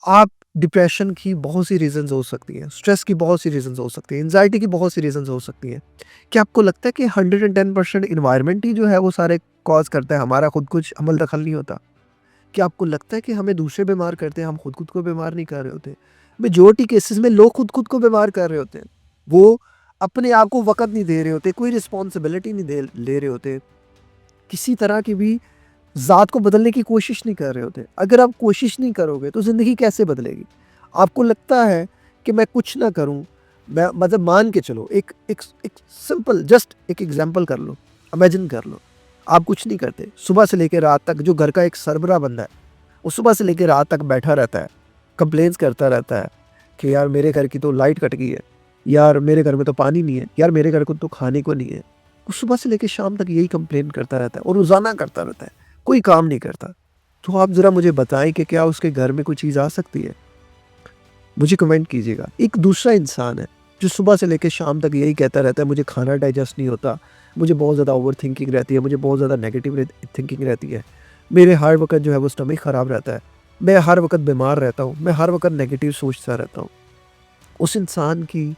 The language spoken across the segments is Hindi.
आप डिप्रेशन की बहुत सी रीज़न्स हो सकती हैं, स्ट्रेस की बहुत सी रीज़न्स हो सकती हैं, एंग्ज़ायटी की बहुत सी रीज़न्स हो सकती हैं। क्या आपको लगता है कि 110% एनवायरनमेंट ही जो है वो सारे कॉज़ करता है, हमारा खुद कुछ अमल दखल नहीं होता? क्या आपको लगता है कि हमें दूसरे बीमार करते हैं, हम खुद को बीमार नहीं कर रहे होते? मेजॉरिटी केसेज़ में लोग खुद को बीमार कर रहे होते हैं। वो अपने आप को वक़्त नहीं दे रहे होते, कोई रिस्पॉन्सिबिलिटी नहीं दे ले रहे होते, किसी तरह की भी ज़ात को बदलने की कोशिश नहीं कर रहे होते। अगर आप कोशिश नहीं करोगे तो ज़िंदगी कैसे बदलेगी? आपको लगता है कि मैं कुछ ना करूँ, मैं मतलब मान के चलो एक एक एक सिंपल जस्ट एक एग्ज़ाम्पल कर लो, इमेजिन कर लो। आप कुछ नहीं करते, सुबह से लेके रात तक जो घर का एक सरबराह बंदा है, वो सुबह से लेके रात तक बैठा रहता है, कंप्लेंट्स करता रहता है कि यार मेरे घर की तो लाइट कट गई है, यार मेरे घर में तो पानी नहीं है, यार मेरे घर को तो खाने को नहीं है। वो सुबह से लेके शाम तक यही कंप्लेन करता रहता है और रोज़ाना करता रहता है, कोई काम नहीं करता। तो आप ज़रा मुझे बताएँ कि क्या उसके घर में कोई चीज़ आ सकती है? मुझे कमेंट कीजिएगा। एक दूसरा इंसान है, जो सुबह से लेके शाम तक यही कहता रहता है मुझे खाना डाइजेस्ट नहीं होता, मुझे बहुत ज़्यादा ओवरथिंकिंग रहती है, मुझे बहुत ज़्यादा नेगेटिव थिंकिंग रहती है। मेरे हर वक़्त जो है वो स्टमक ख़राब रहता है, मैं हर वक़्त बीमार रहता हूँ, मैं हर वक़्त नेगेटिव सोचता रहता हूँ। उस इंसान की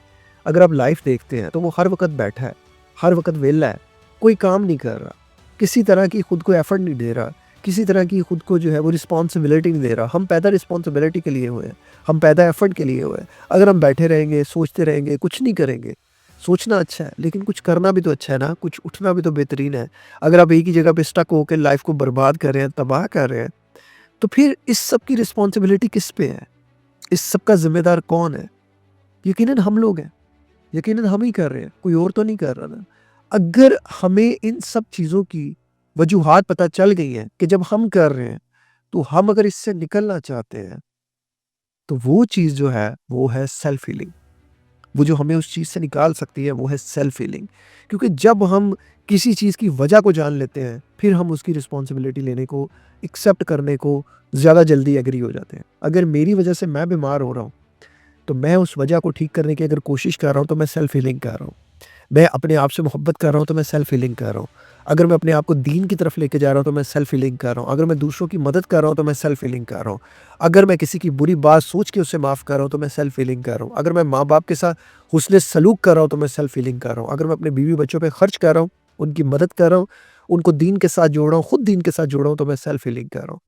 अगर आप लाइफ देखते हैं तो वो हर वक़्त बैठा है, हर वक़्त वेला है, कोई काम नहीं कर रहा, किसी तरह की खुद को एफर्ट नहीं दे रहा, किसी तरह की खुद को जो है वो रिस्पॉन्सिबिलिटी नहीं दे रहा। हम पैदा रिस्पॉन्सिबिलिटी के लिए हुए हैं, हम पैदा एफर्ट के लिए हुए हैं। अगर हम बैठे रहेंगे, सोचते रहेंगे, कुछ नहीं करेंगे, सोचना अच्छा है लेकिन कुछ करना भी तो अच्छा है ना, कुछ उठना भी तो बेहतरीन है। अगर आप एक ही जगह पे स्टक होके लाइफ को बर्बाद कर रहे हैं, तबाह कर रहे हैं, तो फिर इस सब की रिस्पॉन्सिबिलिटी किस पे है? इस सब का ज़िम्मेदार कौन है? यकीनन हम लोग हैं। यकीनन हम ही कर रहे हैं, कोई और तो नहीं कर रहा ना। अगर हमें इन सब चीज़ों की वजूहात पता चल गई हैं कि जब हम कर रहे हैं, तो हम अगर इससे निकलना चाहते हैं, तो वो चीज़ जो है, वो है सेल्फ हीलिंग। वो जो हमें उस चीज़ से निकाल सकती है, वो है सेल्फ हीलिंग। क्योंकि जब हम किसी चीज़ की वजह को जान लेते हैं, फिर हम उसकी रिस्पॉन्सिबिलिटी लेने को, एक्सेप्ट करने को ज़्यादा जल्दी एग्री हो जाते हैं। अगर मेरी वजह से मैं बीमार हो रहा हूँ, तो मैं उस वजह को ठीक करने की अगर कोशिश कर रहा हूँ, तो मैं सेल्फ हीलिंग कर रहा हूँ। मैं अपने आप से मोहब्बत कर रहा हूँ, तो मैं सेल्फ हीलिंग कर रहा हूँ। अगर मैं अपने आप को दीन की तरफ लेके जा रहा हूँ, तो मैं सेल्फ हीलिंग कर रहा हूँ। अगर मैं दूसरों की मदद कर रहा हूँ, तो मैं सेल्फ हीलिंग कर रहा हूँ। अगर मैं किसी की बुरी बात सोच के उसे माफ़ कर रहा हूँ, तो मैं सेल्फ हीलिंग कर रहा हूँ। अगर मैं माँ-बाप के साथ हुस्न सलूक कर रहा हूँ, तो मैं सेल्फ हीलिंग कर रहा हूँ। अगर मैं अपने बीवी-बच्चों पे खर्च कर रहा हूँ, उनकी मदद कर रहा हूँ, उनको दीन के साथ जोड़ रहा हूँ, खुद दीन के साथ जुड़ रहा हूँ, तो मैं सेल्फ हीलिंग कर रहा हूँ।